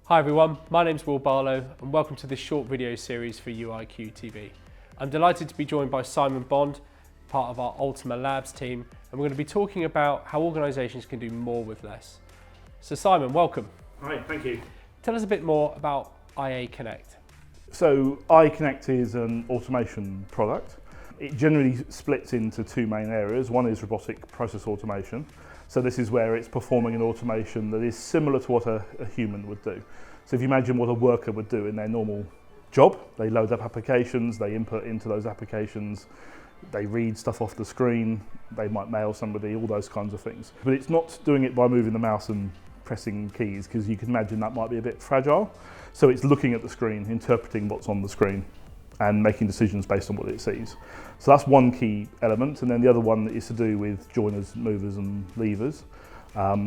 Hi everyone, my name's Will Barlow and welcome to this short video series for UiQ TV. I'm delighted to be joined by Simon Bond, part of our Ultima Labs team, and we're going to be talking about how organisations can do more with less. So Simon, welcome. Hi, thank you. Tell us a bit more about IAConnect. So IAConnect is an automation product. It generally splits into two main areas. One is robotic process automation. So this is where it's performing an automation that is similar to what a human would do. So if you imagine what a worker would do in their normal job, they load up applications, they input into those applications, they read stuff off the screen, they might mail somebody, all those kinds of things. But it's not doing it by moving the mouse and pressing keys, because you can imagine that might be a bit fragile. So it's looking at the screen, interpreting what's on the screen, and making decisions based on what it sees. So that's one key element, and then the other one is to do with joiners, movers and leavers,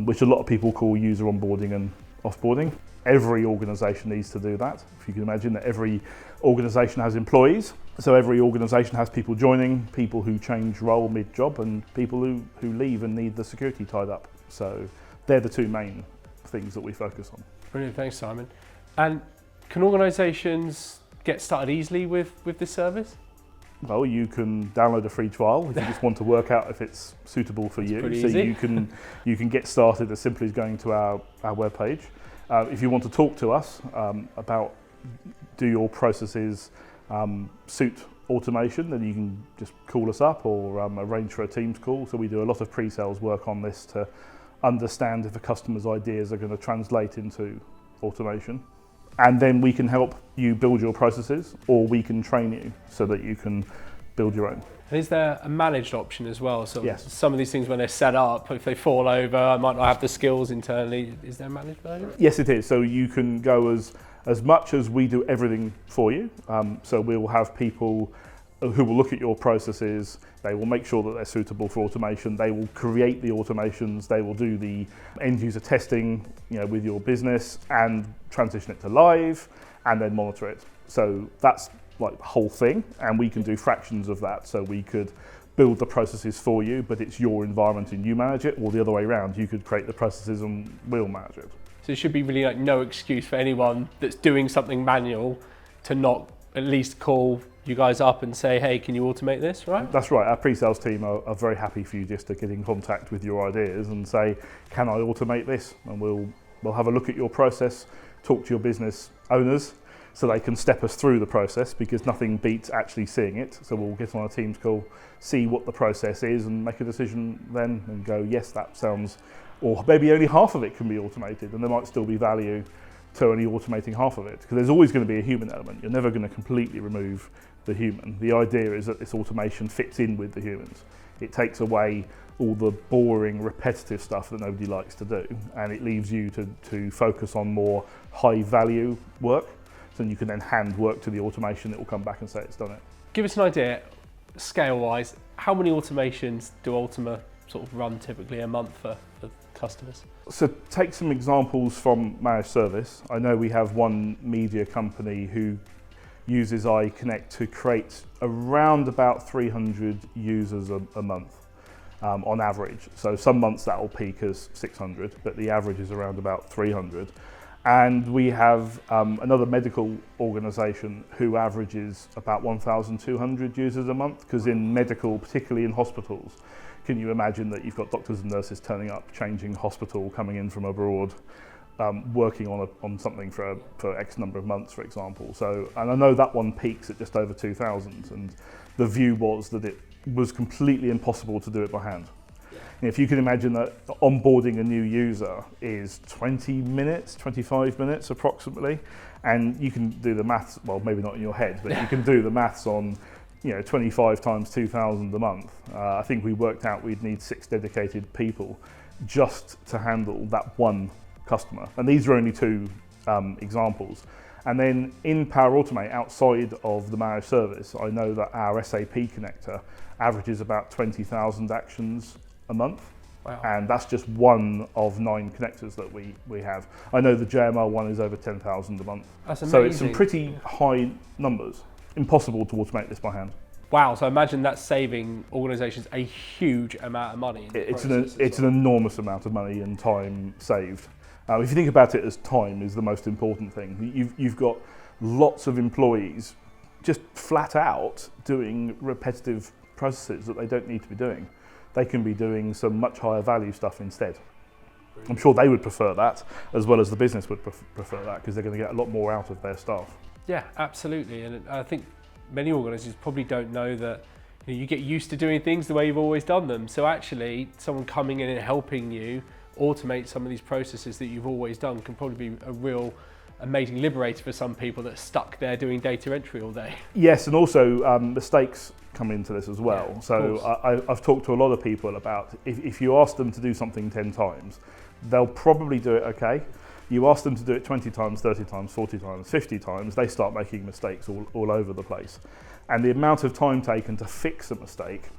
which a lot of people call user onboarding and offboarding. Every organisation needs to do that. If you can imagine that every organisation has employees, so every organisation has people joining, people who change role mid-job, and people who leave and need the security tied up. So they're the two main things that we focus on. Brilliant, thanks Simon. And can organisations get started easily with this service? Well, you can download a free trial if you just want to work out if it's suitable for you. So easy. you can get started as simply as going to our webpage. If you want to talk to us about do your processes suit automation, then you can just call us up or arrange for a Teams call. So we do a lot of pre-sales work on this to understand if a customer's ideas are going to translate into automation. And then we can help you build your processes, or we can train you so that you can build your own. And is there a managed option as well? So yes. Some of these things when they're set up, if they fall over, I might not have the skills internally. Is there a managed version? Yes, it is. So you can go as much as we do everything for you. So we will have people who will look at your processes, they will make sure that they're suitable for automation, they will create the automations, they will do the end user testing, with your business and transition it to live and then monitor it. So that's like the whole thing, and we can do fractions of that. So we could build the processes for you, but it's your environment and you manage it, or the other way around, you could create the processes and we'll manage it. So it should be really no excuse for anyone that's doing something manual to not at least call you guys up and say, hey, can you automate this, right? That's right. Our pre-sales team are very happy for you just to get in contact with your ideas and say, can I automate this? And we'll have a look at your process, talk to your business owners so they can step us through the process, because nothing beats actually seeing it. So we'll get on a Teams call, see what the process is and make a decision then and go, yes, that sounds, or maybe only half of it can be automated, and there might still be value to only automating half of it, because there's always going to be a human element. You're never going to completely remove the human. The idea is that this automation fits in with the humans. It takes away all the boring, repetitive stuff that nobody likes to do, and it leaves you to focus on more high value work. So you can then hand work to the automation that will come back and say it's done it. Give us an idea, scale-wise, how many automations do Ultima sort of run typically a month for customers? So take some examples from managed service. I know we have one media company who uses IAConnect to create around about 300 users a month on average. So some months that will peak as 600, but the average is around about 300. And we have another medical organisation who averages about 1,200 users a month, because in medical, particularly in hospitals, can you imagine that you've got doctors and nurses turning up, changing hospital, coming in from abroad, working on something for X number of months, for example. So, and I know that one peaks at just over 2,000, and the view was that it was completely impossible to do it by hand. Yeah. If you can imagine that onboarding a new user is 20 minutes, 25 minutes approximately, and you can do the maths, well, maybe not in your head, but you can do the maths on 25 times 2,000 a month. I think we worked out we'd need 6 dedicated people just to handle that one customer. And these are only two examples. And then in Power Automate, outside of the managed service, I know that our SAP connector averages about 20,000 actions a month. Wow. And that's just one of 9 connectors that we have. I know the JML one is over 10,000 a month. That's amazing. So it's some pretty high numbers. Impossible to automate this by hand. Wow, so imagine that's saving organisations a huge amount of money. It's an enormous amount of money and time saved. If you think about it as time is the most important thing. You've got lots of employees just flat out doing repetitive processes that they don't need to be doing. They can be doing some much higher value stuff instead. I'm sure they would prefer that, as well as the business would prefer that, because they're going to get a lot more out of their staff. Yeah, absolutely. And I think many organisations probably don't know that you get used to doing things the way you've always done them. So actually, someone coming in and helping you automate some of these processes that you've always done can probably be a real amazing liberator for some people that are stuck there doing data entry all day. Yes, and also mistakes come into this as well. Yeah, so I've talked to a lot of people about if you ask them to do something 10 times, they'll probably do it okay. You ask them to do it 20 times, 30 times, 40 times, 50 times, they start making mistakes all over the place. And the amount of time taken to fix a mistake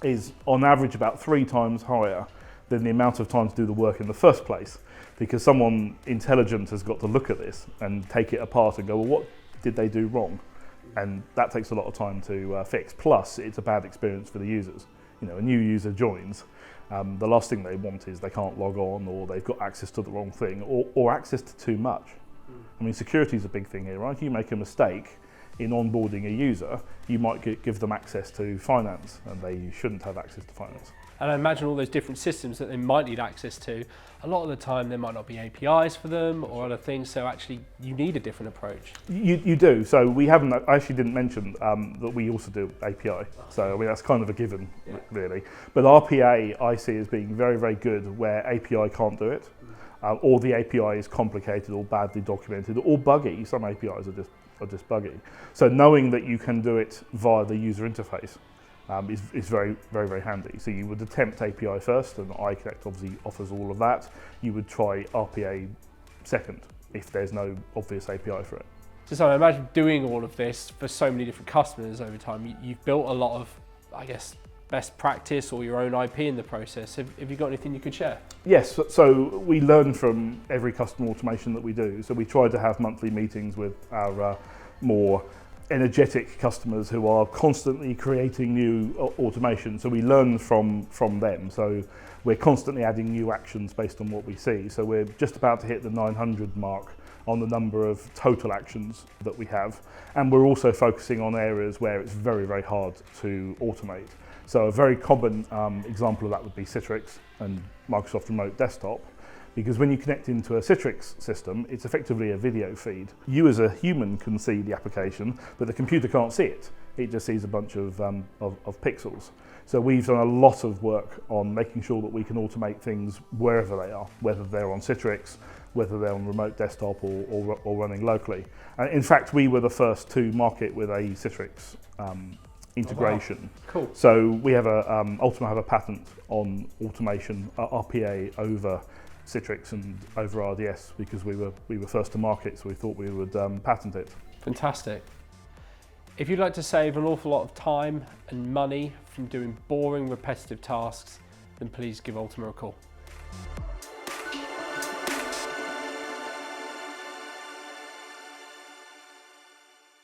is on average about 3 times higher than the amount of time to do the work in the first place, because someone intelligent has got to look at this and take it apart and go, well, what did they do wrong? And that takes a lot of time to fix. Plus, it's a bad experience for the users. You know, a new user joins, the last thing they want is they can't log on, or they've got access to the wrong thing, or access to too much. I mean, security is a big thing here, right? If you make a mistake in onboarding a user, you might give them access to finance, and they shouldn't have access to finance. And I imagine all those different systems that they might need access to, a lot of the time there might not be APIs for them or other things, so actually you need a different approach. You do. So we haven't, I actually didn't mention that we also do API. So I mean, that's kind of a given, really. But RPA I see as being very, very good where API can't do it, or the API is complicated or badly documented or buggy. Some APIs are just buggy. So knowing that you can do it via the user interface is very, very, very handy. So you would attempt API first, and IAConnect obviously offers all of that. You would try RPA second if there's no obvious API for it. So I imagine doing all of this for so many different customers over time, you've built a lot of, I guess, best practice or your own IP in the process. Have you got anything you could share? Yes, so we learn from every customer automation that we do. So we try to have monthly meetings with our more energetic customers who are constantly creating new automation. So we learn from them. So we're constantly adding new actions based on what we see. So we're just about to hit the 900 mark on the number of total actions that we have. And we're also focusing on areas where it's very, very hard to automate. So a very common example of that would be Citrix and Microsoft Remote Desktop. Because when you connect into a Citrix system, it's effectively a video feed. You as a human can see the application, but the computer can't see it. It just sees a bunch of pixels. So we've done a lot of work on making sure that we can automate things wherever they are, whether they're on Citrix, whether they're on remote desktop or running locally. In fact, we were the first to market with a Citrix integration. Oh, wow. Cool. So we have Ultima have a patent on automation, RPA over Citrix and over RDS, because we were first to market, so we thought we would patent it. Fantastic. If you'd like to save an awful lot of time and money from doing boring, repetitive tasks, then please give Ultima a call.